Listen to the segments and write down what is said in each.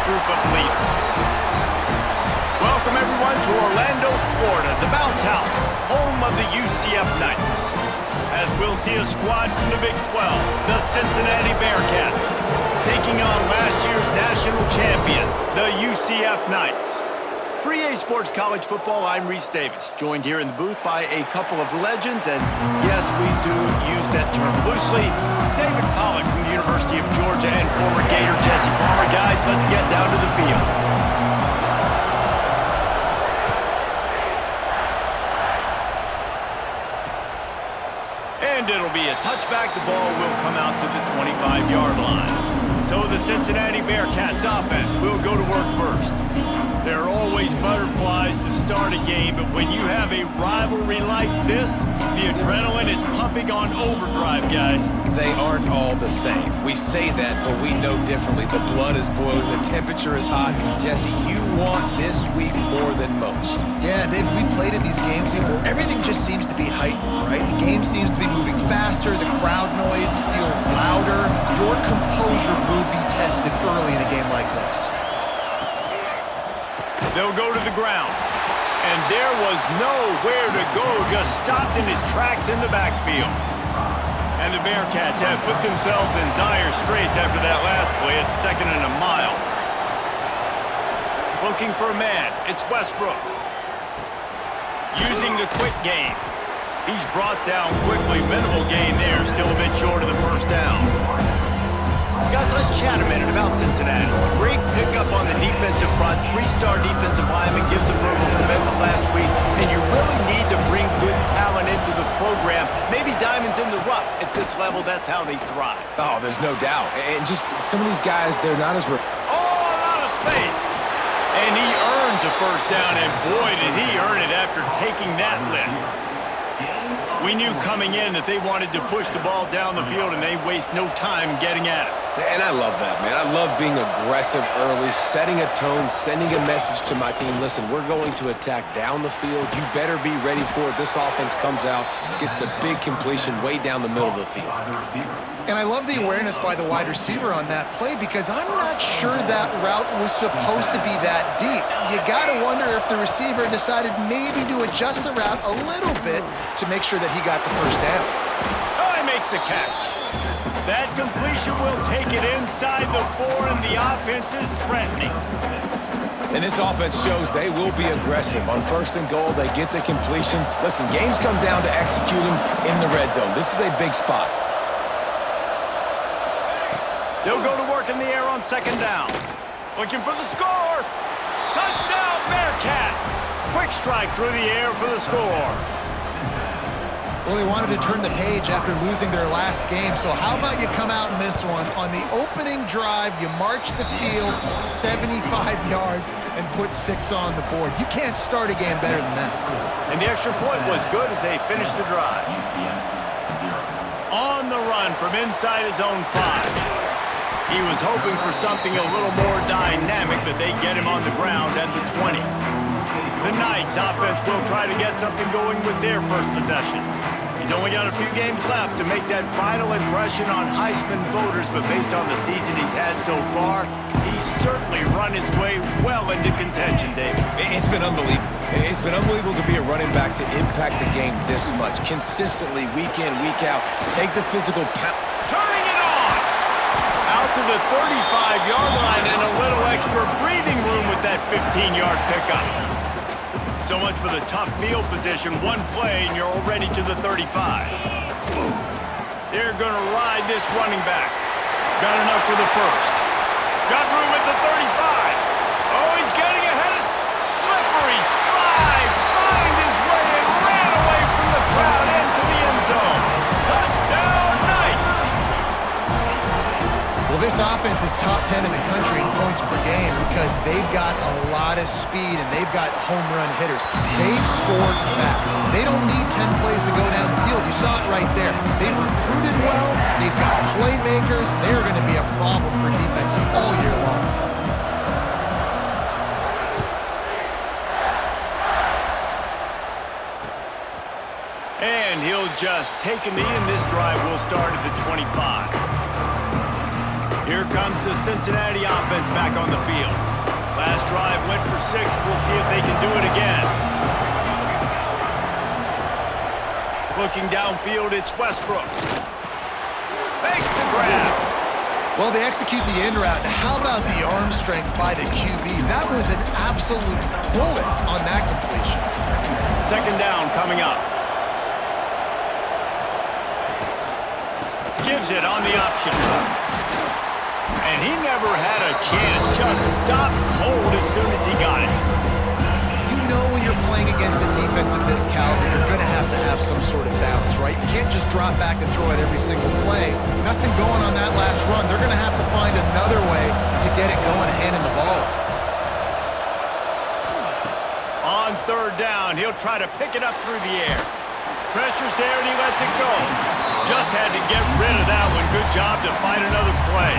group of leaders. Welcome everyone to Orlando, Florida, the bounce house, home of the UCF Knights. As we'll see a squad from the Big 12, the Cincinnati Bearcats, taking on last year's national champions, the UCF Knights. For EA Sports College Football, I'm Reese Davis, joined here in the booth by a couple of legends, and yes, we do use that term loosely. David Pollack from the University of Georgia and former Gator Jesse Palmer. Guys, let's get down to the field. And it'll be a touchback. The ball will come out to the 25-yard line. So the Cincinnati Bearcats offense will go to work first. There are always butterflies to start a game, but when you have a rivalry like this, the adrenaline is pumping on overdrive, guys. They aren't all the same. We say that, but we know differently. The blood is boiling, the temperature is hot. Jesse, you want this week more than most. Yeah, Dave, we played in these games before. Everything just seems to be heightened, right? The game seems to be moving faster. The crowd noise feels louder. Your composure will be tested early in a game like this. They'll go to the ground. And there was nowhere to go, just stopped in his tracks in the backfield. And the Bearcats have put themselves in dire straits after that last play at 2nd and a mile. Looking for a man, it's Westbrook. Using the quick game. He's brought down quickly, minimal gain there, still a bit short of the first down. Guys, let's chat a minute about Cincinnati. Great pickup on the defensive front. 3-star defensive lineman gives a verbal commitment last week. And you really need to bring good talent into the program. Maybe diamonds in the rough. At this level, that's how they thrive. Oh, there's no doubt. And just some of these guys, they're not as... Oh, a lot of space. And he earns a first down, and boy, did he earn it after taking that lift. We knew coming in that they wanted to push the ball down the field, and they waste no time getting at it. And I love that, man. I love being aggressive early, setting a tone, sending a message to my team. Listen, we're going to attack down the field. You better be ready for it. This offense comes out, gets the big completion way down the middle of the field. And I love the awareness by the wide receiver on that play because I'm not sure that route was supposed to be that deep. You got to wonder if the receiver decided maybe to adjust the route a little bit to make sure that he got the first down. Oh, he makes a catch. That completion will take it inside the 4, and the offense is threatening. And this offense shows they will be aggressive. On 1st and goal, they get the completion. Listen, games come down to executing in the red zone. This is a big spot. They'll go to work in the air on 2nd down. Looking for the score. Touchdown, Bearcats. Quick strike through the air for the score. Well, they wanted to turn the page after losing their last game, so how about you come out in this one? On the opening drive, you march the field 75 yards and put 6 on the board. You can't start a game better than that. And the extra point was good as they finished the drive. On the run from inside his own 5. He was hoping for something a little more dynamic, but they get him on the ground at the 20. The Knights offense will try to get something going with their first possession. He's only got a few games left to make that final impression on Heisman voters, but based on the season he's had so far, he's certainly run his way well into contention, David. It's been unbelievable. It's been unbelievable to be a running back to impact the game this much. Consistently, week in, week out, take the physical pound. Turning it on! Out to the 35-yard line and a little extra breathing room with that 15-yard pickup. So much for the tough field position. One play, and you're already to the 35. They're going to ride this running back. Got enough for the first. Got room at the 35. Oh, he's getting ahead of... Slippery slide. Find his way and ran away from the crowd into the end zone. Touchdown, Knights! Well, this offense is top 10 in the country in points per game because they've got a lot of speed and they've got home run hitters. They scored fast. They don't need 10 plays to go down the field. You saw it right there. They've recruited well. They've got playmakers. They're going to be a problem for defenses all year long. And he'll just take a knee, and this drive will start at the 25. Here comes the Cincinnati offense back on the field. Last drive went for 6. We'll see if they can do it again. Looking downfield, it's Westbrook. Makes the grab. Well, they execute the end route. How about the arm strength by the QB? That was an absolute bullet on that completion. Second down coming up. Gives it on the option. And he never had a chance. Just stopped cold as soon as he got it. You know when you're playing against a defense of this caliber, you're going to have some sort of balance, right? You can't just drop back and throw it every single play. Nothing going on that last run. They're going to have to find another way to get it going, handing the ball off. On third down, he'll try to pick it up through the air. Pressure's there and he lets it go. Just had to get rid of that one. Good job to find another play.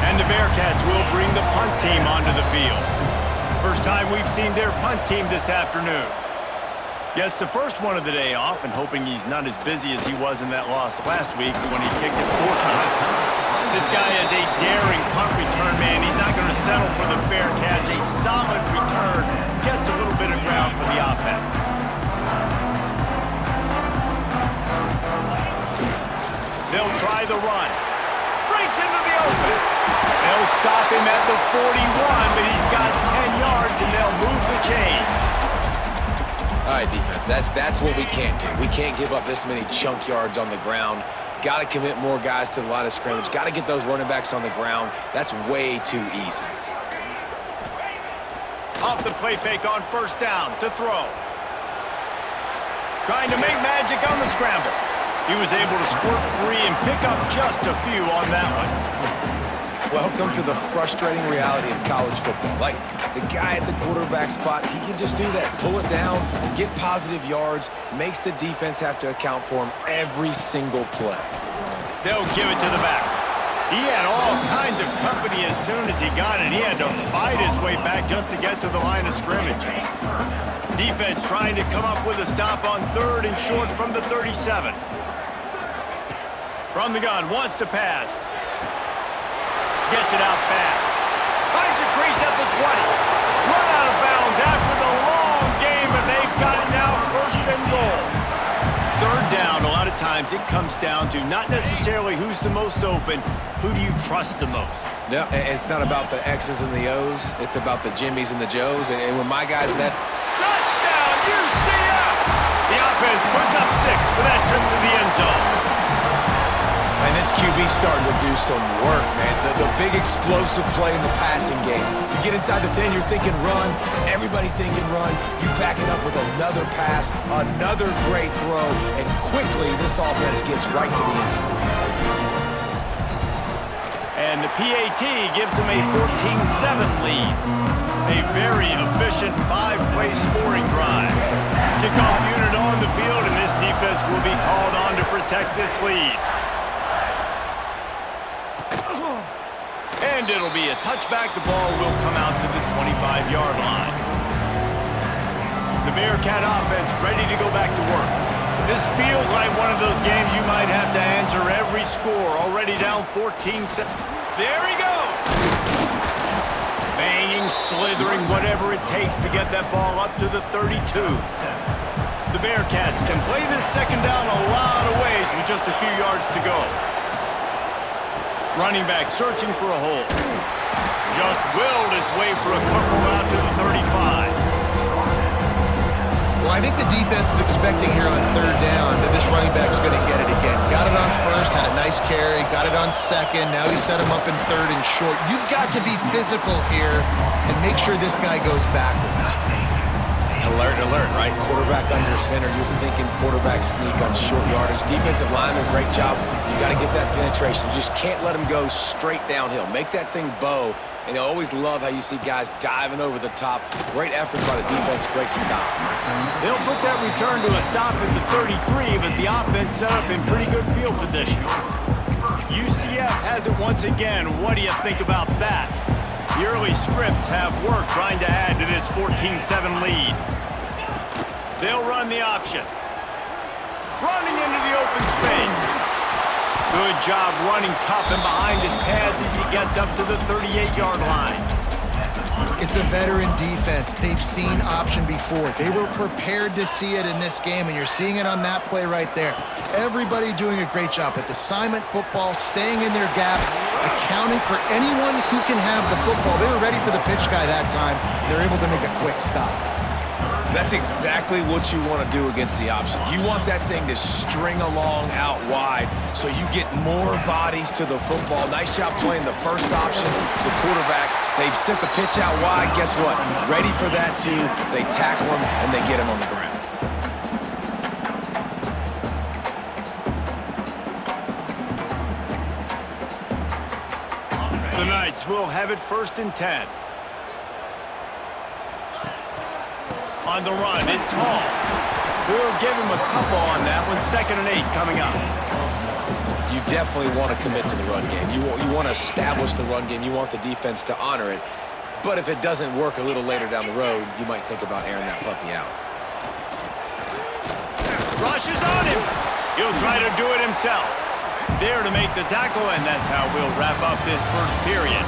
And the Bearcats will bring the punt team onto the field. First time we've seen their punt team this afternoon. Gets the first one of the day off and hoping he's not as busy as he was in that loss last week when he kicked it 4 times. This guy is a daring punt return man. He's not going to settle for the fair catch. A solid return. Gets a little bit of ground for the offense. They'll try the run. Breaks into the open. They'll stop him at the 41, but he's got 10 yards, and they'll move the chains. All right, defense, that's what we can't do. We can't give up this many chunk yards on the ground. Got to commit more guys to the line of scrimmage. Got to get those running backs on the ground. That's way too easy. Off the play fake on first down to throw. Trying to make magic on the scramble. He was able to squirt free and pick up just a few on that one. Welcome to the frustrating reality of college football. Like, the guy at the quarterback spot, he can just do that. Pull it down, get positive yards, makes the defense have to account for him every single play. They'll give it to the back. He had all kinds of company as soon as he got it. He had to fight his way back just to get to the line of scrimmage. Defense trying to come up with a stop on third and short from the 37. From the gun, wants to pass. Gets it out fast. Finds a crease at the 20. Run out of bounds after the long game, and they've got it now first and goal. Third down, a lot of times it comes down to not necessarily who's the most open, who do you trust the most? Yeah, it's not about the X's and the O's. It's about the Jimmies and the Joes. And when my guys met... Touchdown, UCF! The offense puts up 6 for that trip to the end zone. And this QB's starting to do some work, man. The big explosive play in the passing game. You get inside the 10, you're thinking run. Everybody thinking run. You back it up with another pass, another great throw, and quickly this offense gets right to the end zone. And the PAT gives them a 14-7 lead. A very efficient 5-play scoring drive. Kickoff unit on the field, and this defense will be called on to protect this lead. And it'll be a touchback. The ball will come out to the 25-yard line. The Bearcat offense ready to go back to work. This feels like one of those games you might have to answer every score. Already down 14-7. There he goes. Banging, slithering, whatever it takes to get that ball up to the 32. The Bearcats can play this second down a lot of ways with just a few yards to go. Running back searching for a hole. Just willed his way for a couple out to the 35. Well, I think the defense is expecting here on third down that this running back's going to get it again. Got it on first, had a nice carry, got it on second. Now he set him up in third and short. You've got to be physical here and make sure this guy goes backwards. Alert, alert, right? Quarterback under center. You're thinking quarterback sneak on short yardage. Defensive lineman, great job. You got to get that penetration. You just can't let him go straight downhill. Make that thing bow. And I always love how you see guys diving over the top. Great effort by the defense, great stop. They'll put that return to a stop at the 33, but the offense set up in pretty good field position. UCF has it once again. What do you think about that? The early scripts have worked trying to add to this 14-7 lead. They'll run the option. Running into the open space. Good job running tough and behind his pads as he gets up to the 38-yard line. It's a veteran defense. They've seen option before. They were prepared to see it in this game, and you're seeing it on that play right there. Everybody doing a great job with assignment football, staying in their gaps, accounting for anyone who can have the football. They were ready for the pitch guy that time. They're able to make a quick stop. That's exactly what you want to do against the option. You want that thing to string along out wide so you get more bodies to the football. Nice job playing the first option, the quarterback. They've sent the pitch out wide. Guess what? Ready for that too. They tackle him and they get him on the ground. The Knights will have it 1st and 10. On the run, it's Hall. We'll give him a couple on that one. 2nd and 8 coming up. You definitely want to commit to the run game. You want to establish the run game. You want the defense to honor it. But if it doesn't work a little later down the road, you might think about airing that puppy out. Rush is on him. He'll try to do it himself. There to make the tackle, and that's how we'll wrap up this first period.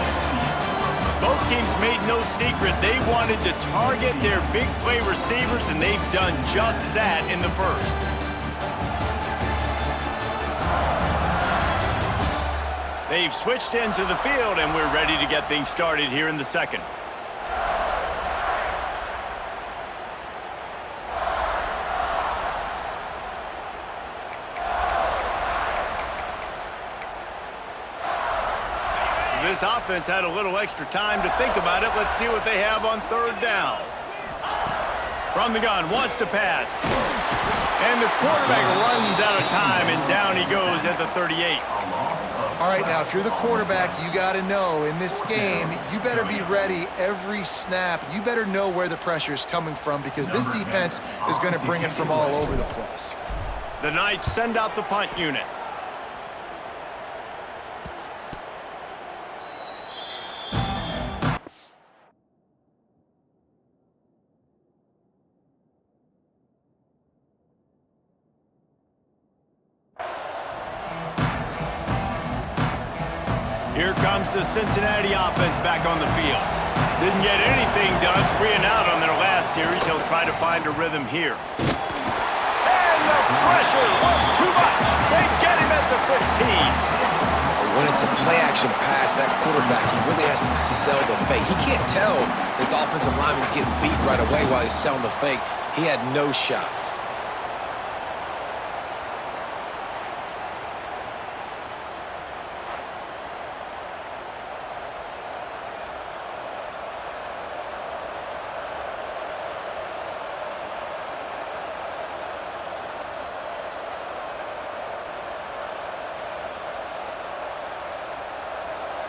Both teams made no secret they wanted to target their big play receivers, and they've done just that in the first. They've switched into the field, and we're ready to get things started here in the second. This offense had a little extra time to think about it. Let's see what they have on 3rd down. From the gun, wants to pass. And the quarterback runs out of time, and down he goes at the 38. All right, now, if you're the quarterback, you got to know in this game, you better be ready every snap. You better know where the pressure is coming from because this defense is going to bring it from all over the place. The Knights send out the punt unit. Here comes the Cincinnati offense back on the field. Didn't get anything done 3 and out on their last series. He'll try to find a rhythm here. And the pressure was too much. They get him at the 15. When it's a play-action pass, that quarterback, he really has to sell the fake. He can't tell his offensive lineman's getting beat right away while he's selling the fake. He had no shot.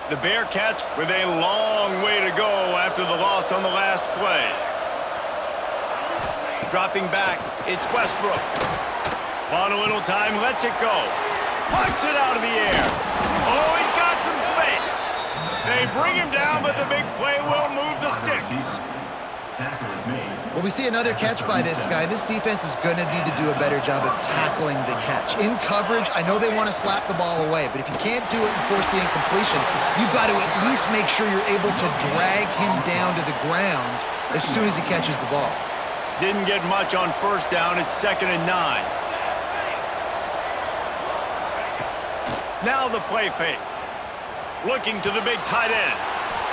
The Bearcats with a long way to go after the loss on the last play. Dropping back, it's Westbrook. On a little time, lets it go. Punts it out of the air. Oh, he's got some space. They bring him down, but the big play will move the sticks. Well, we see another catch by this guy. This defense is going to need to do a better job of tackling the catch. In coverage, I know they want to slap the ball away, but if you can't do it and force the incompletion, you've got to at least make sure you're able to drag him down to the ground as soon as he catches the ball. Didn't get much on 1st down. It's 2nd and 9. Now the play fake. Looking to the big tight end.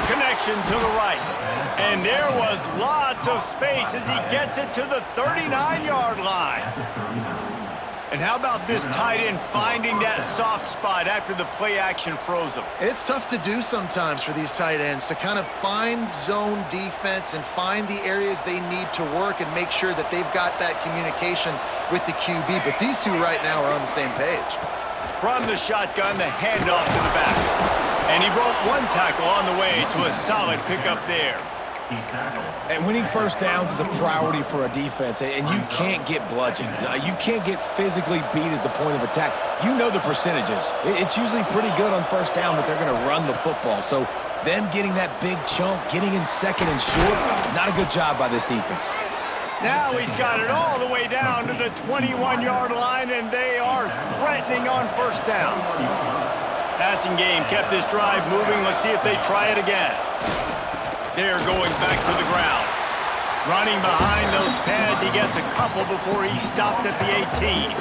Connection to the right. And there was lots of space as he gets it to the 39-yard line. And how about this tight end finding that soft spot after the play action froze him? It's tough to do sometimes for these tight ends to kind of find zone defense and find the areas they need to work and make sure that they've got that communication with the QB. But these two right now are on the same page. From the shotgun, the handoff to the back. And he broke one tackle on the way to a solid pickup there. And winning 1st downs is a priority for a defense, and you can't get bludgeoned. You can't get physically beat at the point of attack. You know the percentages. It's usually pretty good on 1st down that they're going to run the football. So them getting that big chunk, getting in 2nd and short, not a good job by this defense. Now he's got it all the way down to the 21-yard line, and they are threatening on first down. Passing game kept this drive moving. Let's see if they try it again. They're going back to the ground. Running behind those pads, he gets a couple before he's stopped at the 18.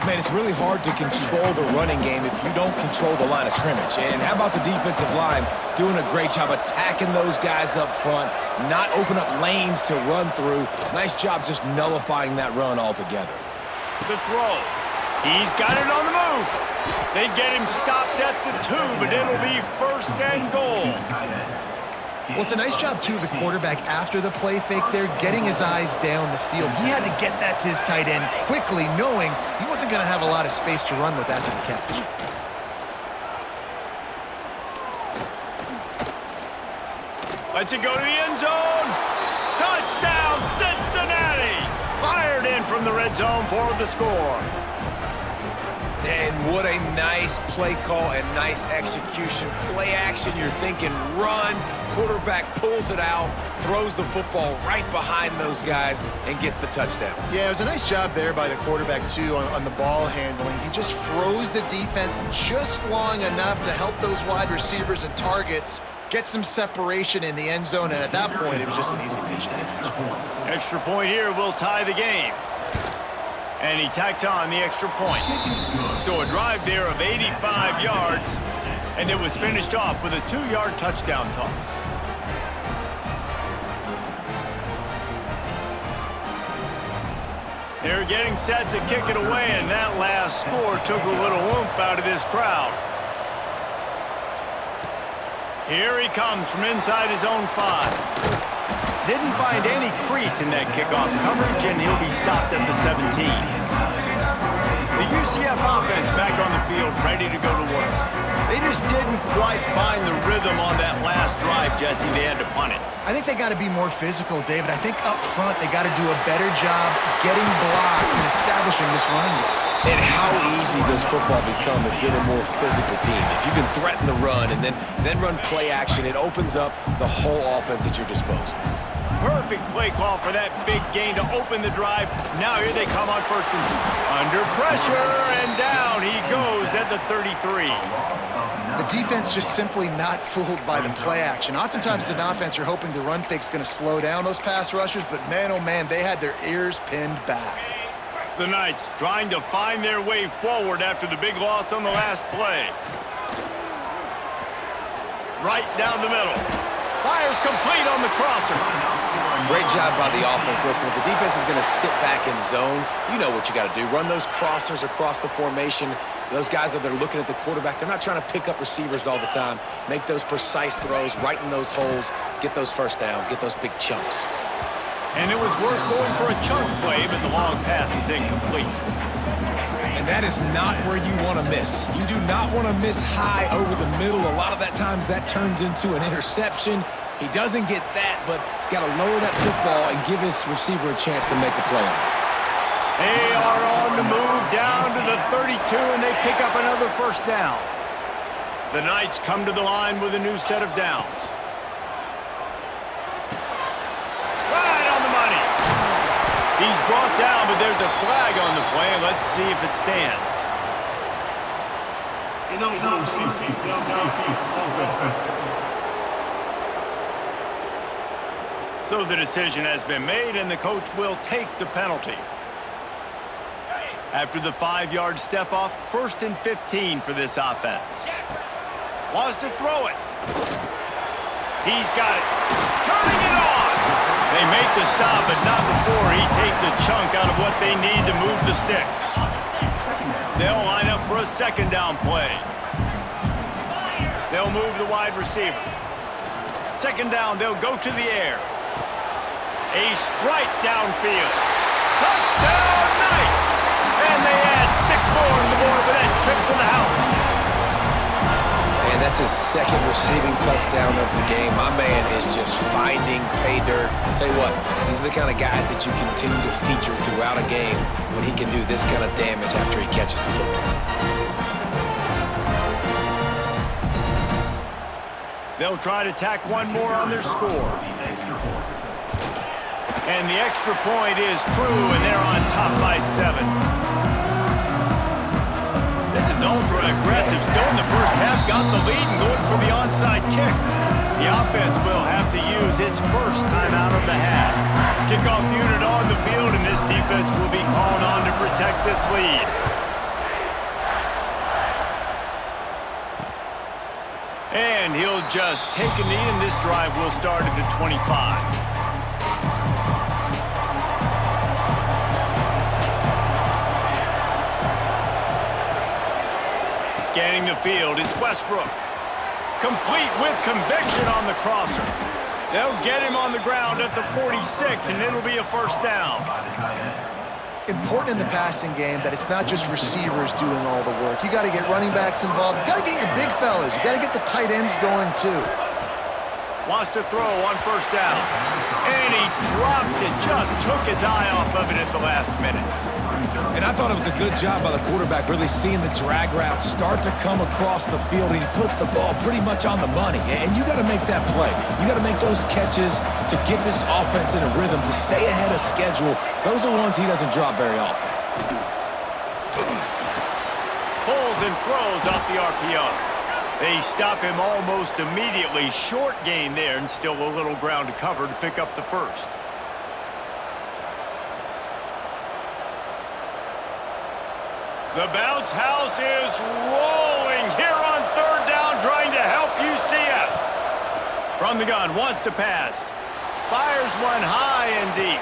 Man, it's really hard to control the running game if you don't control the line of scrimmage. And how about the defensive line doing a great job attacking those guys up front, not open up lanes to run through. Nice job just nullifying that run altogether. The throw. He's got it on the move. They get him stopped at the 2, but it'll be first and goal. Well, it's a nice job, too, of the quarterback after the play fake there, getting his eyes down the field. He had to get that to his tight end quickly, knowing he wasn't going to have a lot of space to run with after the catch. Lets it go to the end zone. Touchdown, Cincinnati! Fired in from the red zone for the score. And what a nice play call and nice execution. Play action, you're thinking run. Quarterback pulls it out, throws the football right behind those guys, and gets the touchdown. Yeah, it was a nice job there by the quarterback, too, on the ball handling. He just froze the defense just long enough to help those wide receivers and targets get some separation in the end zone, and at that point, it was just an easy pitch and catch. Extra point here will tie the game. And he tacks on the extra point. So a drive there of 85 yards, and it was finished off with a 2-yard touchdown toss. They're getting set to kick it away, and that last score took a little oomph out of this crowd. Here he comes from inside his own 5. Didn't find any crease in that kickoff coverage, and he'll be stopped at the 17. The UCF offense back on the field, ready to go to work. They just didn't quite find the rhythm on that last drive, Jesse. They had to punt it. I think they got to be more physical, David. I think up front they got to do a better job getting blocks and establishing this running game. And how easy does football become if you're the more physical team? If you can threaten the run and then run play action, it opens up the whole offense at your disposal. Perfect play call for that big gain to open the drive. Now here they come on first and 2. Under pressure, and down he goes at the 33. The defense just simply not fooled by the play action. Oftentimes as an offense, you're hoping the run fake's going to slow down those pass rushers, but man, oh man, they had their ears pinned back. The Knights trying to find their way forward after the big loss on the last play. Right down the middle. Fires complete on the crosser. Great job by the offense. Listen, if the defense is going to sit back in zone, you know what you got to do. Run those crossers across the formation. Those guys that are looking at the quarterback, they're not trying to pick up receivers all the time. Make those precise throws, right in those holes, get those first downs, get those big chunks. And it was worth going for a chunk play, but the long pass is incomplete. And that is not where you want to miss. You do not want to miss high over the middle. A lot of that times that turns into an interception. He doesn't get that, but he's got to lower that football and give his receiver a chance to make a play on it. They are on the move down to the 32, and they pick up another first down. The Knights come to the line with a new set of downs. Right on the money. He's brought down, but there's a flag on the play. Let's see if it stands. So the decision has been made, and the coach will take the penalty. After the 5-yard step-off, 1st and 15 for this offense. Wants to throw it. He's got it. Turning it on. They make the stop, but not before he takes a chunk out of what they need to move the sticks. They'll line up for a 2nd down play. They'll move the wide receiver. 2nd down, they'll go to the air. A strike downfield. Touchdown, Knights! And they add 6 more on the board with that trip to the house. And that's his 2nd receiving touchdown of the game. My man is just finding pay dirt. I'll tell you what, these are the kind of guys that you continue to feature throughout a game when he can do this kind of damage after he catches the football. They'll try to tack one more on their score. And the extra point is true, and they're on top by 7. This is ultra aggressive. Still in the first half, got the lead and going for the onside kick. The offense will have to use its first timeout of the half. Kickoff unit on the field, and this defense will be called on to protect this lead. And he'll just take a knee, and this drive will start at the 25. Scanning the field, it's Westbrook. Complete with conviction on the crosser. They'll get him on the ground at the 46, and it'll be a first down. Important in the passing game that it's not just receivers doing all the work. You got to get running backs involved. You got to get your big fellas. You got to get the tight ends going too. Wants to throw on first down. And he drops it. Just took his eye off of it at the last minute. And I thought it was a good job by the quarterback, really seeing the drag route start to come across the field, and he puts the ball pretty much on the money. And you got to make that play. You got to make those catches to get this offense in a rhythm, to stay ahead of schedule. Those are ones he doesn't drop very often. Pulls and throws off the RPO. They stop him almost immediately. Short gain there, and still a little ground to cover to pick up the first. The bounce house is rolling here on third down, trying to help UCF. From the gun, wants to pass. Fires one high and deep.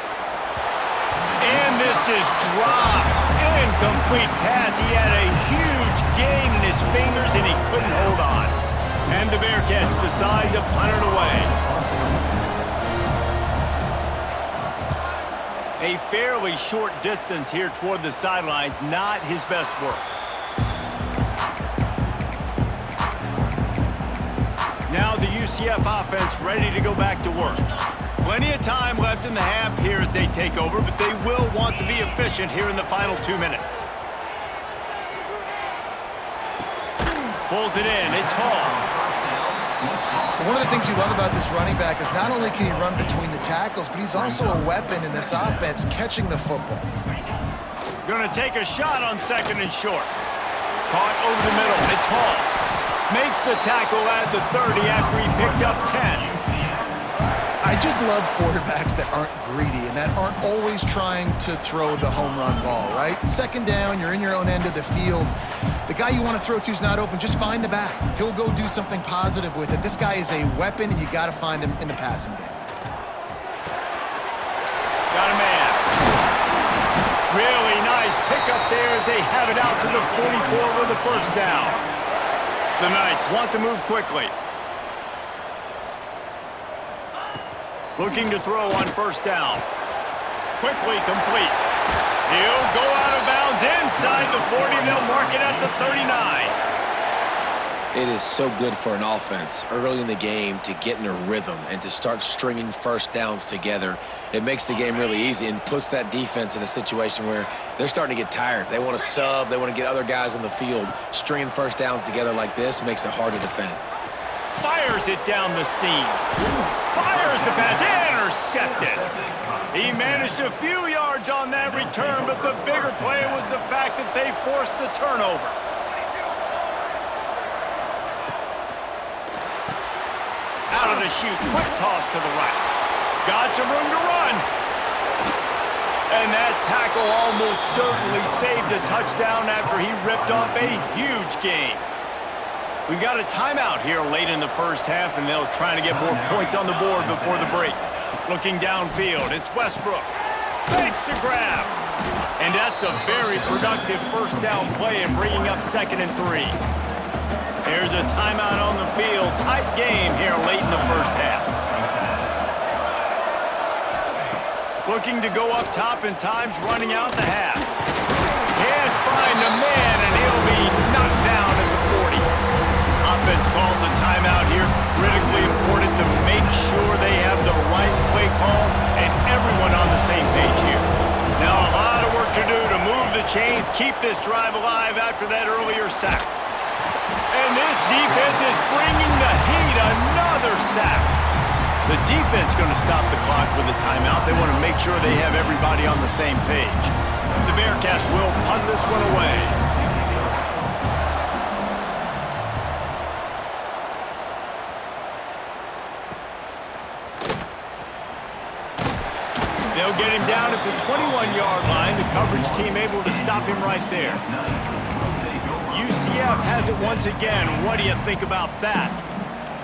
And this is dropped. Incomplete pass. He had a huge gain in his fingers, and he couldn't hold on. And the Bearcats decide to punt it away. A fairly short distance here toward the sidelines, not his best work. Now the UCF offense ready to go back to work. Plenty of time left in the half here as they take over, but they will want to be efficient here in the final 2 minutes. Pulls it in, it's Hall. One of the things you love about this running back is not only can he run between the tackles, but he's also a weapon in this offense catching the football. Going to take a shot on second and short. Caught over the middle. It's Hall. Makes the tackle at the 30 after he picked up 10. I just love quarterbacks that aren't greedy and that aren't always trying to throw the home run ball, right? Second down, you're in your own end of the field. The guy you want to throw to is not open. Just find the back. He'll go do something positive with it. This guy is a weapon, and you got to find him in the passing game. Got a man. Really nice pickup there as they have it out to the 44 with the first down. The Knights want to move quickly. Looking to throw on first down. Quickly complete. He'll go out of bounds inside the 40. They'll mark it at the 39. It is so good for an offense early in the game to get in a rhythm and to start stringing first downs together. It makes the game really easy and puts that defense in a situation where they're starting to get tired. They want to sub. They want to get other guys on the field. Stringing first downs together like this makes it hard to defend. Fires it down the seam. Fires the pass. Intercepted. He managed a few yards on that return, but the bigger play was the fact that they forced the turnover. Out of the chute, quick toss to the right. Got some room to run. And that tackle almost certainly saved a touchdown after he ripped off a huge gain. We've got a timeout here late in the first half, and they'll try to get more points on the board before the break. Looking downfield, it's Westbrook. Makes the grab. And that's a very productive first down play and bringing up 2nd and 3. There's a timeout on the field. Tight game here late in the first half. Looking to go up top, and time's running out the half. Can't find a man, and he'll be knocked down at the 40. Offense calls a timeout here. Critically important to make sure they have the right play call and everyone on the same page here. Now a lot of work to do to move the chains, keep this drive alive after that earlier sack. And this defense is bringing the heat. Another sack. The defense going to stop the clock with a timeout. They want to make sure they have everybody on the same page. The Bearcats will punt this one away. They'll get him down at the 21-yard line. The coverage team able to stop him right there. UCF has it once again. What do you think about that?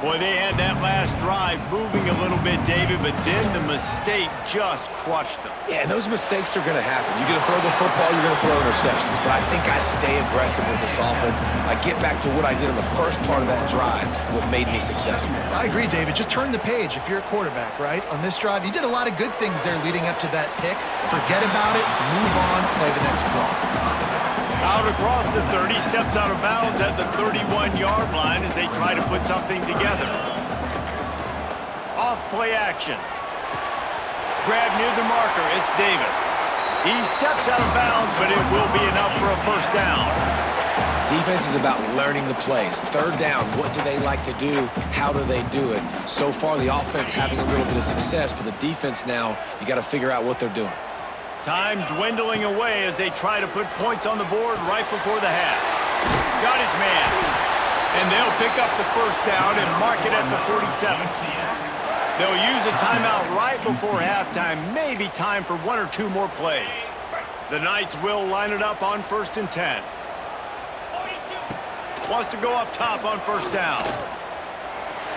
Boy, they had that last drive moving a little bit, David, but then the mistake just crushed them. Yeah, and those mistakes are going to happen. You're going to throw the football, you're going to throw interceptions. But I think I stay aggressive with this offense. I get back to what I did in the first part of that drive, what made me successful. I agree, David. Just turn the page if you're a quarterback, right? On this drive, you did a lot of good things there leading up to that pick. Forget about it, move on, play the next play. Out across the 30, steps out of bounds at the 31-yard line as they try to put something together. Off play action. Grab near the marker, it's Davis. He steps out of bounds, but it will be enough for a first down. Defense is about learning the plays. Third down, what do they like to do? How do they do it? So far, the offense having a little bit of success, but the defense now, you got to figure out what they're doing. Time dwindling away as they try to put points on the board right before the half. Got his man. And they'll pick up the first down and mark it at the 47. They'll use a timeout right before halftime. Maybe time for one or two more plays. The Knights will line it up on 1st and 10. Wants to go up top on first down.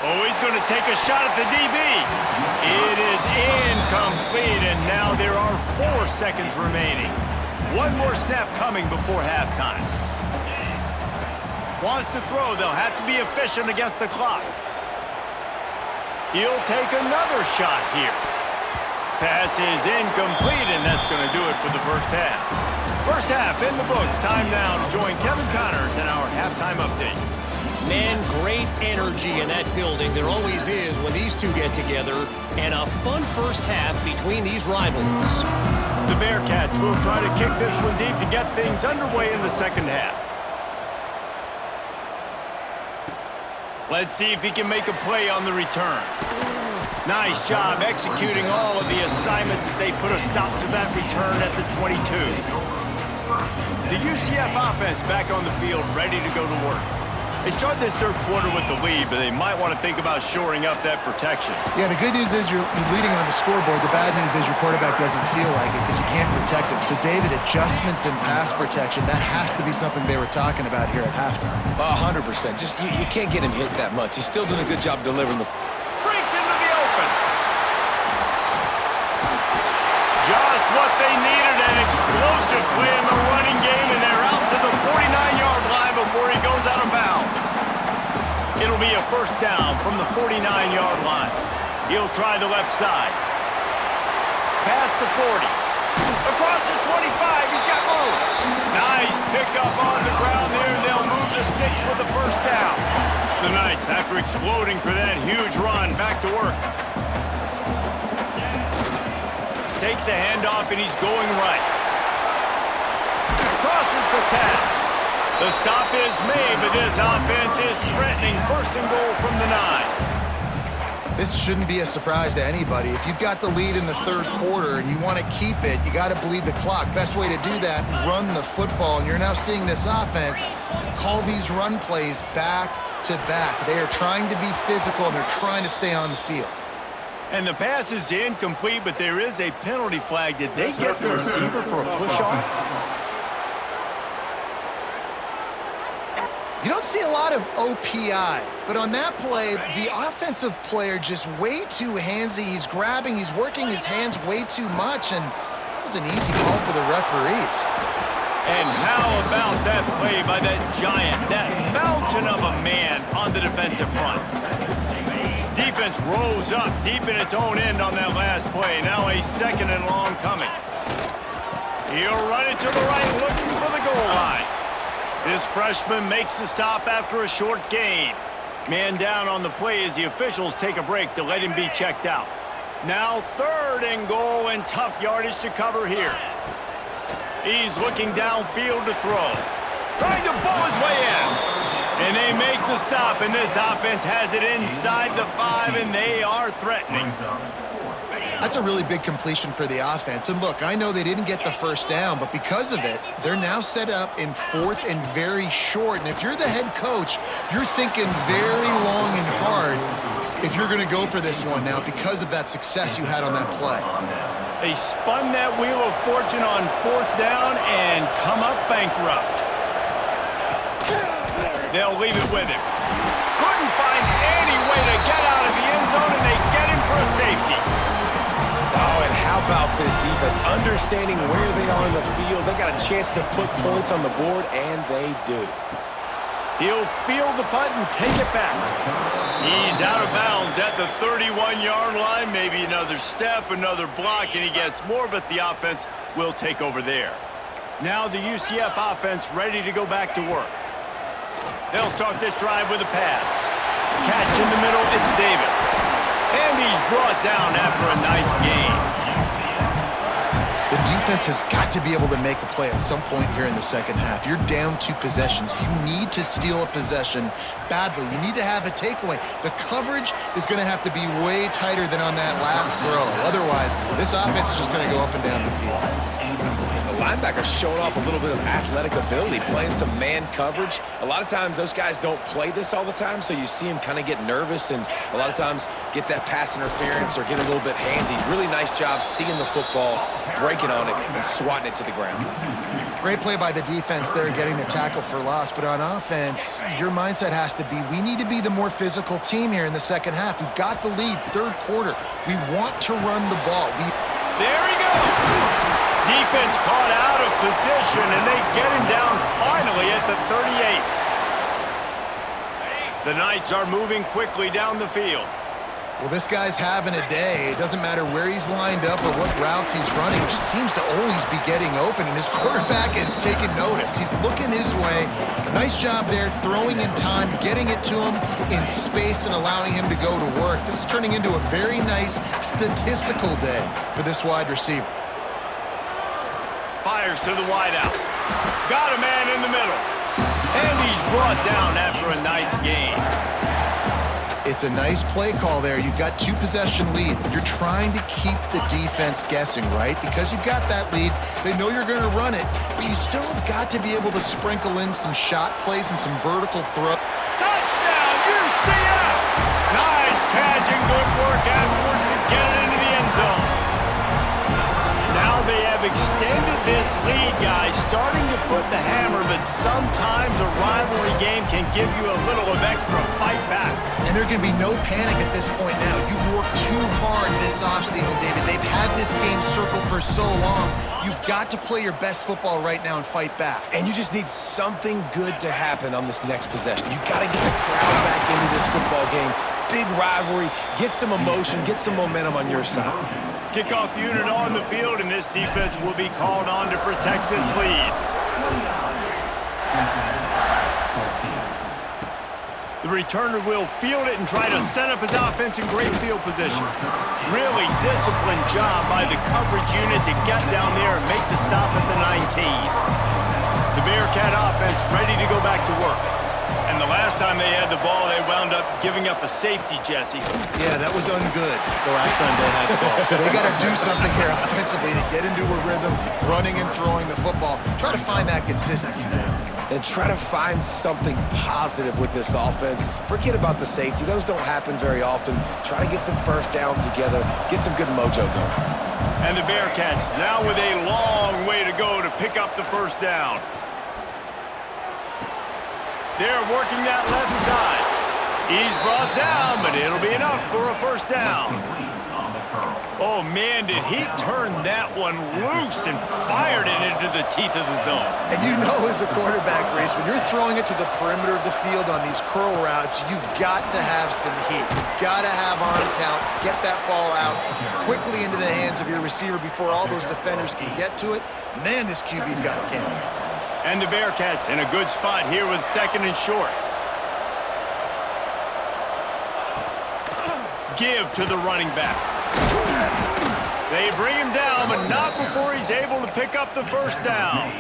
Oh, he's going to take a shot at the DB. It is incomplete, and now there are 4 seconds remaining. One more snap coming before halftime. Wants to throw. They'll have to be efficient against the clock. He'll take another shot here. Pass is incomplete, and that's going to do it for the first half. First half in the books. Time now to join Kevin Connors in our halftime update. Man, great energy in that building. There always is when these two get together. And a fun first half between these rivals. The Bearcats will try to kick this one deep to get things underway in the second half. Let's see if he can make a play on the return. Nice job executing all of the assignments as they put a stop to that return at the 22. The UCF offense back on the field, ready to go to work. They start this third quarter with the lead, but they might want to think about shoring up that protection. Yeah, the good news is you're leading on the scoreboard. The bad news is your quarterback doesn't feel like it because you can't protect him. So, David, adjustments in pass protection, that has to be something they were talking about here at halftime. 100%. Just you can't get him hit that much. He's still doing a good job delivering the... Breaks into the open. Just what they needed, an explosive play in the running game, and they're out to the 49-yard line before he goes out of bounds. It'll be a first down from the 49-yard line. He'll try the left side. Past the 40. Across the 25, he's got room. Nice pickup on the ground there. They'll move the sticks for the first down. The Knights, after exploding for that huge run, back to work. Takes the handoff, and he's going right. Crosses the 10. The stop is made, but this offense is threatening. First and goal from the 9. This shouldn't be a surprise to anybody. If you've got the lead in the third quarter and you want to keep it, you got to bleed the clock. Best way to do that, run the football. And you're now seeing this offense call these run plays back to back. They are trying to be physical, and they're trying to stay on the field. And the pass is incomplete, but there is a penalty flag. Did they get the receiver for a push-off? You don't see a lot of OPI, but on that play, the offensive player just way too handsy. He's grabbing, he's working his hands way too much, and that was an easy call for the referees. And how about that play by that giant, that mountain of a man on the defensive front? Defense rose up deep in its own end on that last play. Now a second and long coming. He'll run it to the right, looking for the goal line. This freshman makes the stop after a short gain. Man down on the play as the officials take a break to let him be checked out. Now third and goal, and tough yardage to cover here. He's looking downfield to throw. Trying to bowl his way in. And they make the stop, and this offense has it inside the 5, and they are threatening. That's a really big completion for the offense. And look, I know they didn't get the first down, but because of it, they're now set up in 4th and very short. And if you're the head coach, you're thinking very long and hard if you're going to go for this one now because of that success you had on that play. They spun that wheel of fortune on 4th down and come up bankrupt. They'll leave it with him. Couldn't find any way to get out of the end zone, and they get him for a safety. Oh, and how about this defense? Understanding where they are in the field. They got a chance to put points on the board, and they do. He'll field the punt and take it back. He's out of bounds at the 31-yard line. Maybe another step, another block, and he gets more, but the offense will take over there. Now the UCF offense ready to go back to work. They'll start this drive with a pass. Catch in the middle, it's Davis. And he's brought down after a nice gain. The defense has got to be able to make a play at some point here in the second half. You're down 2 possessions. You need to steal a possession badly. You need to have a takeaway. The coverage is going to have to be way tighter than on that last throw. Otherwise, this offense is just going to go up and down the field. The linebacker's showing off a little bit of athletic ability, playing some man coverage. A lot of times those guys don't play this all the time, so you see him kind of get nervous and a lot of times get that pass interference or get a little bit handsy. Really nice job seeing the football, breaking on it, and swatting it to the ground. Great play by the defense there, getting the tackle for loss. But on offense, your mindset has to be, we need to be the more physical team here in the second half. We've got the lead, 3rd quarter. We want to run the ball. There he goes. Defense caught out of position, and they get him down finally at the 38. The Knights are moving quickly down the field. Well, this guy's having a day. It doesn't matter where he's lined up or what routes he's running. He just seems to always be getting open, and his quarterback is taking notice. He's looking his way. Nice job there, throwing in time, getting it to him in space and allowing him to go to work. This is turning into a very nice statistical day for this wide receiver. Fires to the wideout. Got a man in the middle. And he's brought down after a nice gain. It's a nice play call there. You've got 2 possession lead, but you're trying to keep the defense guessing, right? Because you've got that lead, they know you're going to run it, but you still have got to be able to sprinkle in some shot plays and some vertical throw. Touchdown, UCF! Nice catch and good work afterwards to get it into the end zone. Now they have extended this lead, guys, starting to put the hammer, but sometimes a rivalry game can give you a little of extra fight back. And there can be no panic at this point now. You've worked too hard this offseason, David. They've had this game circled for so long. You've got to play your best football right now and fight back. And you just need something good to happen on this next possession. You got to get the crowd back into this football game. Big rivalry, get some emotion, get some momentum on your side. Kickoff unit on the field, and this defense will be called on to protect this lead. The returner will field it and try to set up his offense in great field position. Really disciplined job by the coverage unit to get down there and make the stop at the 19. The Bearcat offense ready to go back to work. And the last time they had the ball, they wound up giving up a safety, Jesse. Yeah, that was ungood the last time they had the ball. So they got to do something here offensively to get into a rhythm, running and throwing the football. Try to find that consistency, man. And try to find something positive with this offense. Forget about the safety. Those don't happen very often. Try to get some first downs together, get some good mojo going. And the Bearcats now with a long way to go to pick up the first down. They're working that left side. He's brought down, but it'll be enough for a first down. Oh, man, did he turn that one loose and fired it into the teeth of the zone. And you know as a quarterback, Reese, when you're throwing it to the perimeter of the field on these curl routes, you've got to have some heat. You've got to have arm talent to get that ball out quickly into the hands of your receiver before all those defenders can get to it. Man, this QB's got a cannon. And the Bearcats in a good spot here with 2nd and short. Give to the running back. They bring him down, but not before he's able to pick up the first down.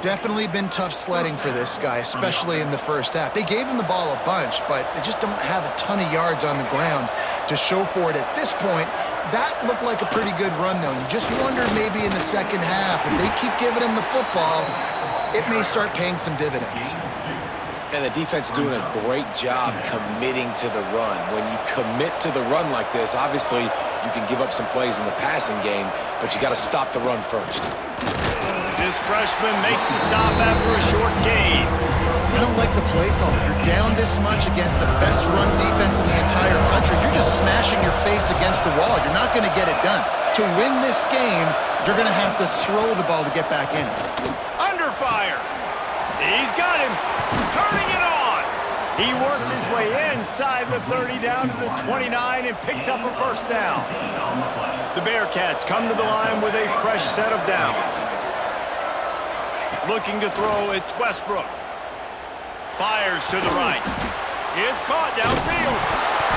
Definitely been tough sledding for this guy, especially in the first half. They gave him the ball a bunch, but they just don't have a ton of yards on the ground to show for it at this point. That looked like a pretty good run, though. You just wonder maybe in the second half, if they keep giving him the football, it may start paying some dividends. And the defense doing a great job committing to the run. When you commit to the run like this, obviously you can give up some plays in the passing game, but you got to stop the run first. This freshman makes the stop after a short gain. I don't like the play call. You're down this much against the best run defense in the entire country. You're just smashing your face against the wall. You're not going to get it done. To win this game, you're going to have to throw the ball to get back in. Under fire. He's got him. Turning it on. He works his way inside the 30 down to the 29 and picks up a first down. The Bearcats come to the line with a fresh set of downs. Looking to throw, it's Westbrook. Fires to the right. It's caught downfield.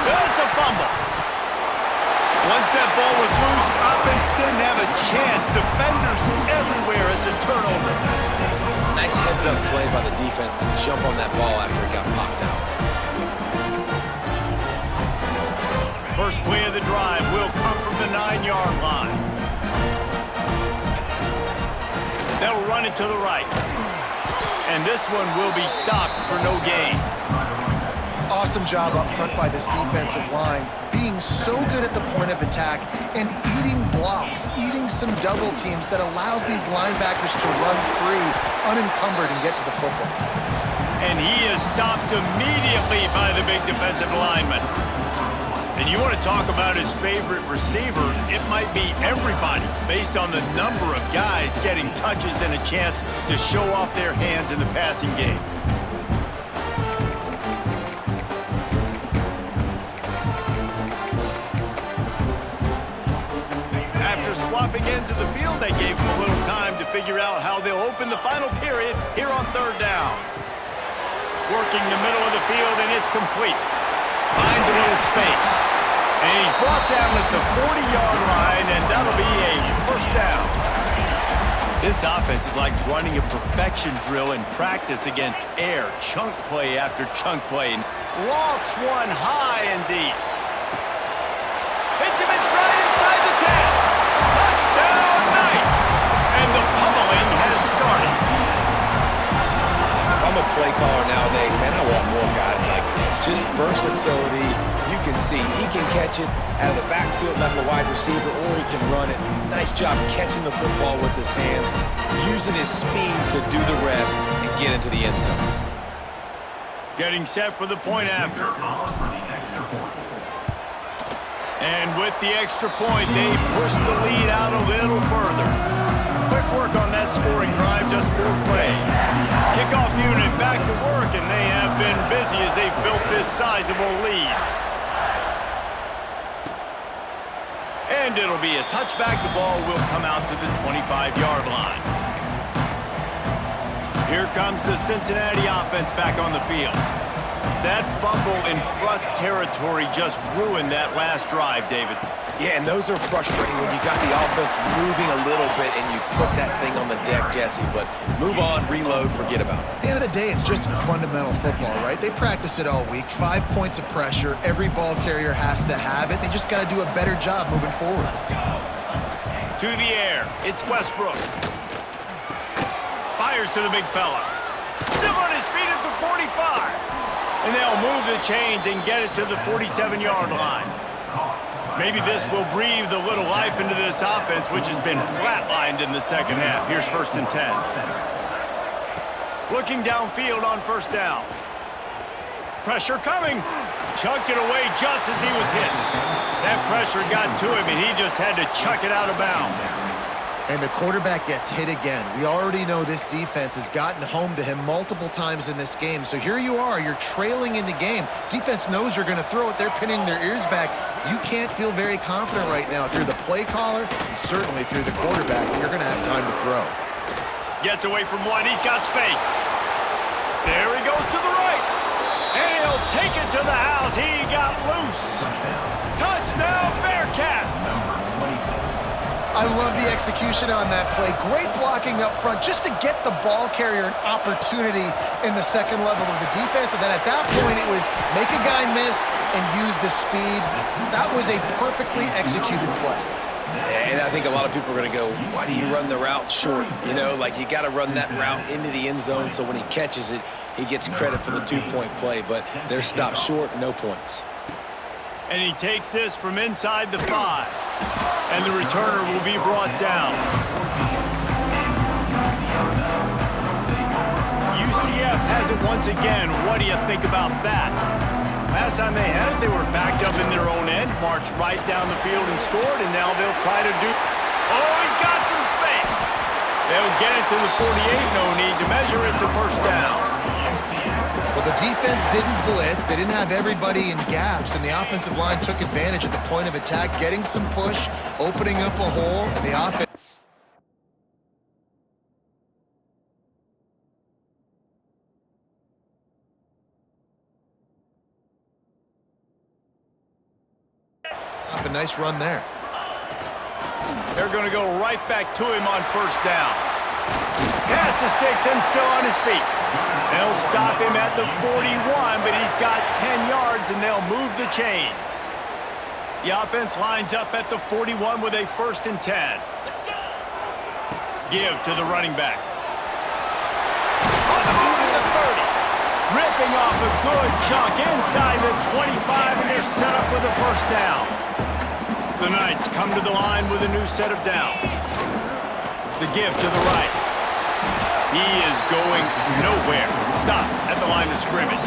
It's a fumble. Once that ball was loose, offense didn't have a chance. Defenders everywhere. It's a turnover. Nice heads-up play by the defense to jump on that ball after it got popped out. First play of the drive will come from the 9-yard line. They'll run it to the right. And this one will be stopped for no gain. Awesome job up front by this defensive line, being so good at the point of attack and eating blocks, eating some double teams that allows these linebackers to run free, unencumbered, and get to the football. And he is stopped immediately by the big defensive lineman. And you want to talk about his favorite receiver, it might be everybody based on the number of guys getting touches and a chance to show off their hands in the passing game. After swapping ends of the field, they gave him a little time to figure out how they'll open the final period here on third down. Working the middle of the field, and it's complete. Finds a little space. And he's brought down at the 40-yard line, and that'll be a first down. This offense is like running a perfection drill in practice against air. Chunk play after chunk play. And lofts one high and deep. Hits him in stride inside the 10. Touchdown, Knights! And the pummeling has started. If I'm a play caller nowadays, man, I want more guys like this. Just versatility. You can see he can catch it out of the backfield like a wide receiver, or he can run it. Nice job catching the football with his hands, using his speed to do the rest and get into the end zone. Getting set for the point after. And with the extra point, they push the lead out a little further. Quick work on that scoring drive, just 4 plays. Kickoff unit back to work, and they have been busy as they've built this sizable lead. And it'll be a touchback. The ball will come out to the 25-yard line. Here comes the Cincinnati offense back on the field. That fumble in plus territory just ruined that last drive, David. Yeah, and those are frustrating when you got the offense moving a little bit and you put that thing on the deck, Jesse. But move on, reload, forget about it. At the end of the day, it's just fundamental football, right? They practice it all week. 5 points of pressure. Every ball carrier has to have it. They just got to do a better job moving forward. To the air. It's Westbrook. Fires to the big fella. Still on his feet at the 45. And they'll move the chains and get it to the 47-yard line. Maybe this will breathe a little life into this offense, which has been flatlined in the second half. Here's 1st and 10. Looking downfield on first down. Pressure coming. Chucked it away just as he was hit. That pressure got to him, and he just had to chuck it out of bounds. And the quarterback gets hit again. We already know this defense has gotten home to him multiple times in this game. So here you are, you're trailing in the game. Defense knows you're going to throw it. They're pinning their ears back. You can't feel very confident right now if you're the play caller, and certainly if you're the quarterback, you're going to have time to throw. Gets away from one. He's got space. There he goes to the right. And he'll take it to the house. He got loose. Touchdown, Bearcats. I love the execution on that play. Great blocking up front just to get the ball carrier an opportunity in the second level of the defense. And then at that point, it was make a guy miss and use the speed. That was a perfectly executed play. And I think a lot of people are going to go, why do you run the route short? You know, like you got to run that route into the end zone so when he catches it, he gets credit for the two-point play. But they're stopped short, no points. And he takes this from inside the 5. And the returner will be brought down. UCF has it once again. What do you think about that? Last time they had it, they were backed up in their own end, marched right down the field and scored, and now they'll try to do... Oh, he's got some space. They'll get it to the 48. No need to measure it to first down. Well, the defense didn't blitz. They didn't have everybody in gaps, and the offensive line took advantage at the point of attack, getting some push, opening up a hole, and the offense... A nice run there. They're going to go right back to him on first down. Pass the sticks and still on his feet. They'll stop him at the 41, but he's got 10 yards, and they'll move the chains. The offense lines up at the 41 with a 1st and 10. Give to the running back. On the move at the 30. Ripping off a good chunk inside the 25, and they're set up with a first down. The Knights come to the line with a new set of downs. The give to the right. He is going nowhere. Stop at the line of scrimmage.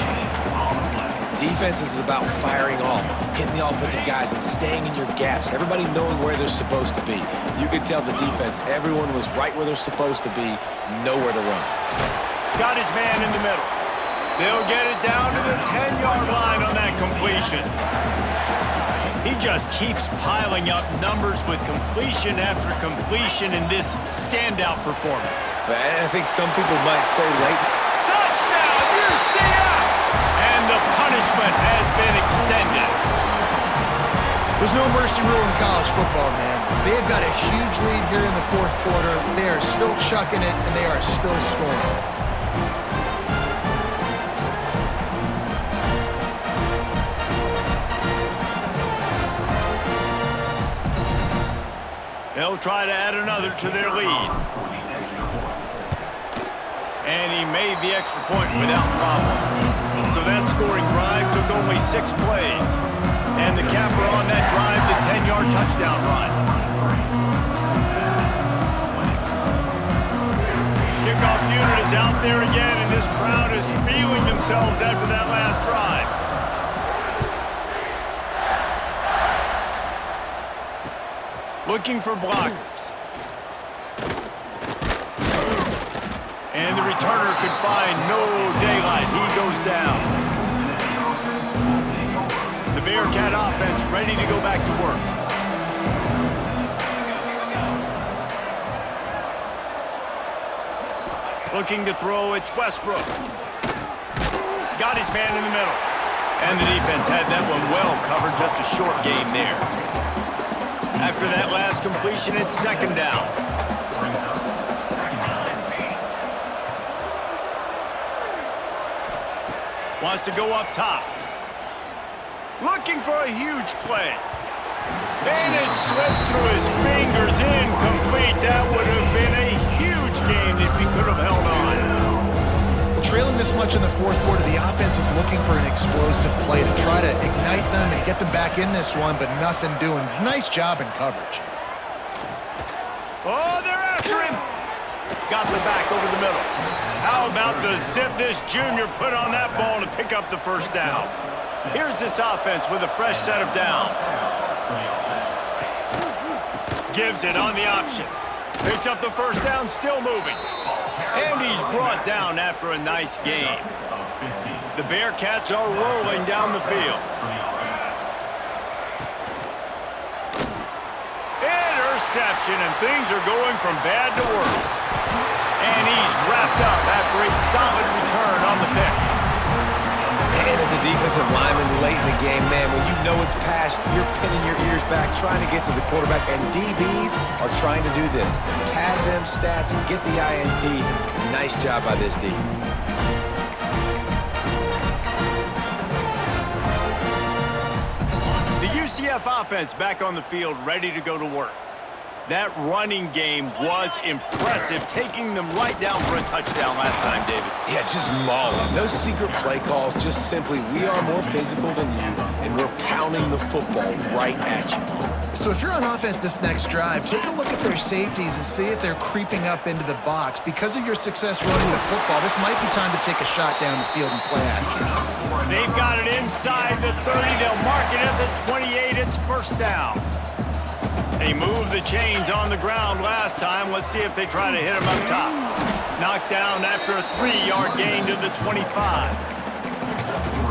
Defense is about firing off, hitting the offensive guys and staying in your gaps, everybody knowing where they're supposed to be. You could tell the defense, everyone was right where they're supposed to be, nowhere to run. Got his man in the middle. They'll get it down to the 10-yard line on that completion. He just keeps piling up numbers with completion after completion in this standout performance. I think some people might say late. Touchdown, UCF! And the punishment has been extended. There's no mercy rule in college football, man. They've got a huge lead here in the 4th quarter. They are still chucking it, and they are still scoring. They'll try to add another to their lead. And he made the extra point without problem. So that scoring drive took only 6 plays. And the capper on that drive, the 10-yard touchdown run. Kickoff unit is out there again, and this crowd is feeling themselves after that last drive. Looking for blockers. And the returner could find no daylight. He goes down. The Bearcat offense ready to go back to work. Looking to throw, it's Westbrook. Got his man in the middle. And the defense had that one well covered, just a short gain there. After that last completion, it's 2nd down. Wants to go up top. Looking for a huge play. And it slips through his fingers, incomplete. That would have been a huge gain if he could have held on. Trailing this much in the 4th quarter, the offense is looking for an explosive play to try to ignite them and get them back in this one, but nothing doing. Nice job in coverage. Oh, they're after him. Got the back over the middle. How about the zip this junior put on that ball to pick up the first down? Here's this offense with a fresh set of downs. Gives it on the option. Picks up the first down, still moving. And he's brought down after a nice gain. The Bearcats are rolling down the field. Interception, and things are going from bad to worse. And he's wrapped up after a solid return on the pick. And as a defensive lineman late in the game, man, when you know it's pass, you're pinning your ears back, trying to get to the quarterback, and DBs are trying to do this. Pad them stats and get the INT. Nice job by this D. The UCF offense back on the field, ready to go to work. That running game was impressive, taking them right down for a touchdown last time, David. Yeah, just mauling. No secret play calls, just simply we are more physical than you, and we're pounding the football right at you. So if you're on offense this next drive, take a look at their safeties and see if they're creeping up into the box. Because of your success running the football, this might be time to take a shot down the field and play action. They've got it inside the 30. They'll mark it at the 28. It's first down. They moved the chains on the ground last time. Let's see if they try to hit him up top. Knocked down after a 3-yard gain to the 25.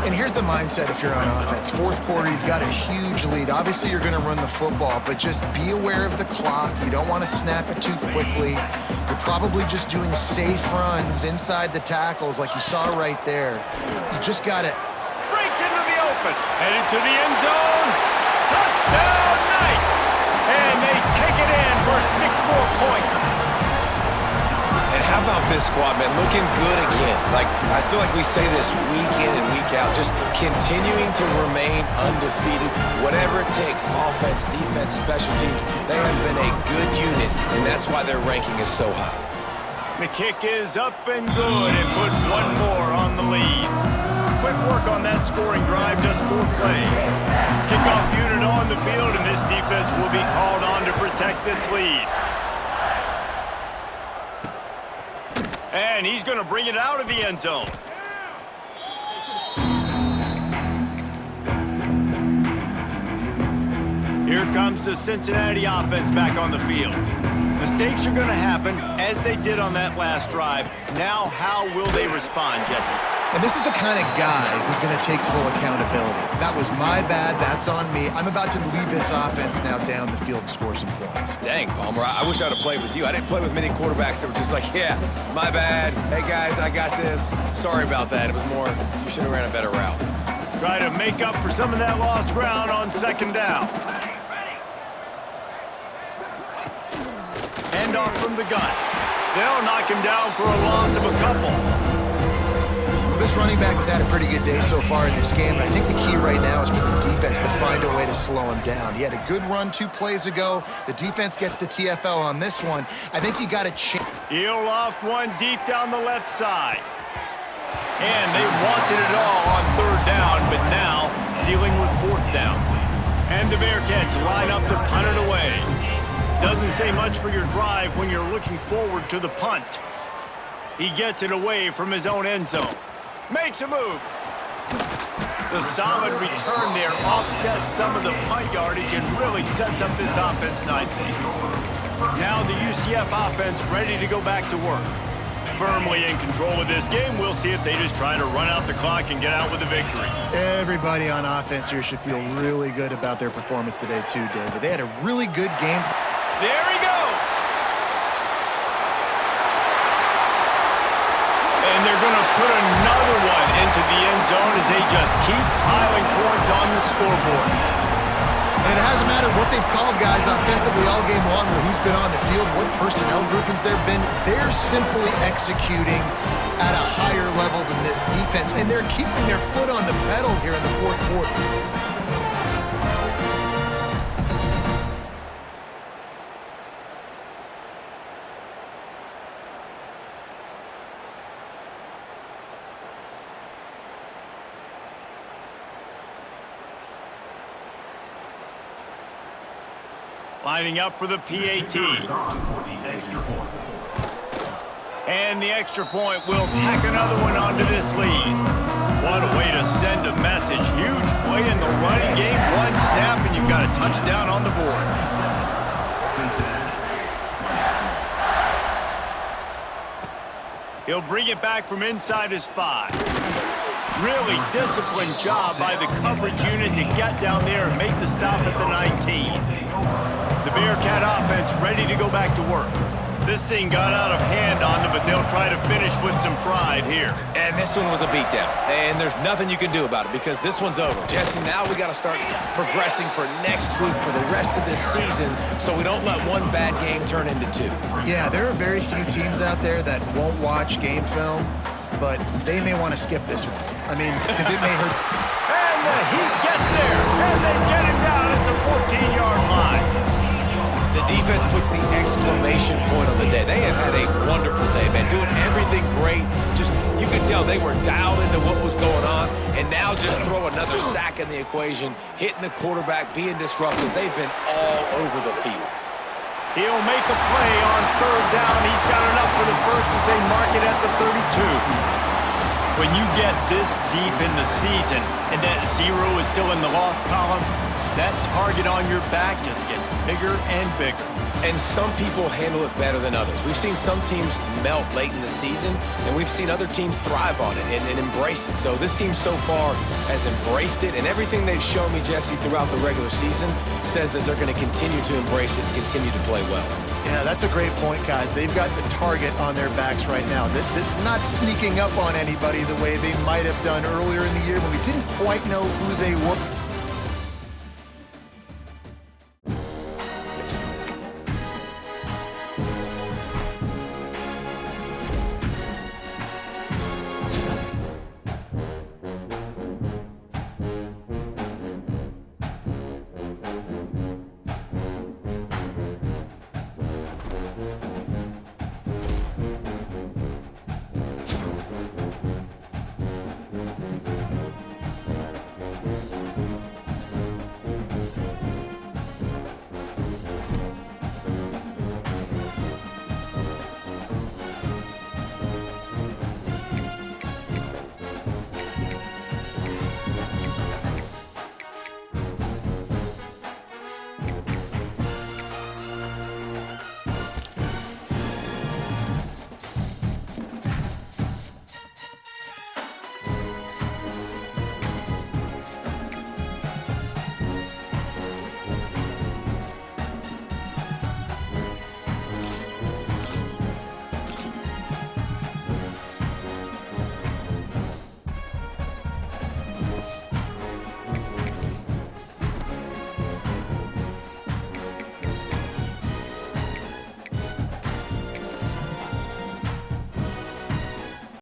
And here's the mindset if you're on offense. Fourth quarter, you've got a huge lead. Obviously, you're going to run the football, but just be aware of the clock. You don't want to snap it too quickly. You're probably just doing safe runs inside the tackles like you saw right there. You just got to... Breaks into the open. Headed to the end zone. Touchdown, Knights! And they take it in for 6 more points. And how about this squad, man? Looking good again. Like, I feel like we say this week in and week out, just continuing to remain undefeated. Whatever it takes, offense, defense, special teams, they have been a good unit, and that's why their ranking is so high. The kick is up and good, and put one more on the lead. Quick work on that scoring drive, just 4 plays. Kickoff unit on the field, and this defense will be called on to protect this lead. And he's going to bring it out of the end zone. Here comes the Cincinnati offense back on the field. Mistakes are going to happen, as they did on that last drive. Now, how will they respond, Jesse? And this is the kind of guy who's going to take full accountability. That was my bad. That's on me. I'm about to lead this offense now down the field and score some points. Dang, Palmer, I wish I would have played with you. I didn't play with many quarterbacks that were just like, yeah, my bad. Hey, guys, I got this. Sorry about that. It was more, you should have ran a better route. Try to make up for some of that lost ground on second down. Hand off from the gun. They'll knock him down for a loss of a couple. This running back has had a pretty good day so far in this game, but I think the key right now is for the defense to find a way to slow him down. He had a good run 2 plays ago. The defense gets the TFL on this one. I think you got to change. He'll loft one deep down the left side. And they wanted it all on 3rd down, but now dealing with 4th down. And the Bearcats line up to punt it away. Doesn't say much for your drive when you're looking forward to the punt. He gets it away from his own end zone. Makes a move. The solid return there offsets some of the punt yardage and really sets up this offense nicely. Now the UCF offense ready to go back to work. Firmly in control of this game. We'll see if they just try to run out the clock and get out with a victory. Everybody on offense here should feel really good about their performance today too, David. They had a really good game. There he goes. And they're going to put another one into the end zone as they just keep piling points on the scoreboard. And it hasn't mattered what they've called guys offensively all game long or who's been on the field, what personnel groupings there have been. They're simply executing at a higher level than this defense, and they're keeping their foot on the pedal here in the 4th quarter. Lining up for the PAT. And the extra point will tack another one onto this lead. What a way to send a message. Huge play in the running game. One snap and you've got a touchdown on the board. He'll bring it back from inside his 5. Really disciplined job by the coverage unit to get down there and make the stop at the 19. The Bearcat offense ready to go back to work. This thing got out of hand on them, but they'll try to finish with some pride here. And this one was a beatdown. And there's nothing you can do about it because this one's over. Jesse, now we got to start progressing for next week for the rest of this season so we don't let one bad game turn into two. Yeah, there are very few teams out there that won't watch game film, but they may want to skip this one. I mean, because it may hurt. And the Heat gets there, and they get him down at the 14-yard line. The defense puts the exclamation point on the day. They have had a wonderful day, man, doing everything great. Just, you could tell they were dialed into what was going on, and now just throw another sack in the equation, hitting the quarterback, being disruptive. They've been all over the field. He'll make a play on third down. He's got enough for the first as they mark it at the 32. When you get this deep in the season and that 0 is still in the lost column, that target on your back just gets bigger and bigger. And some people handle it better than others. We've seen some teams melt late in the season, and we've seen other teams thrive on it and embrace it. So this team so far has embraced it, and everything they've shown me, Jesse, throughout the regular season says that they're going to continue to embrace it and continue to play well. Yeah, that's a great point, guys. They've got the target on their backs right now. They're not sneaking up on anybody the way they might have done earlier in the year when we didn't quite know who they were.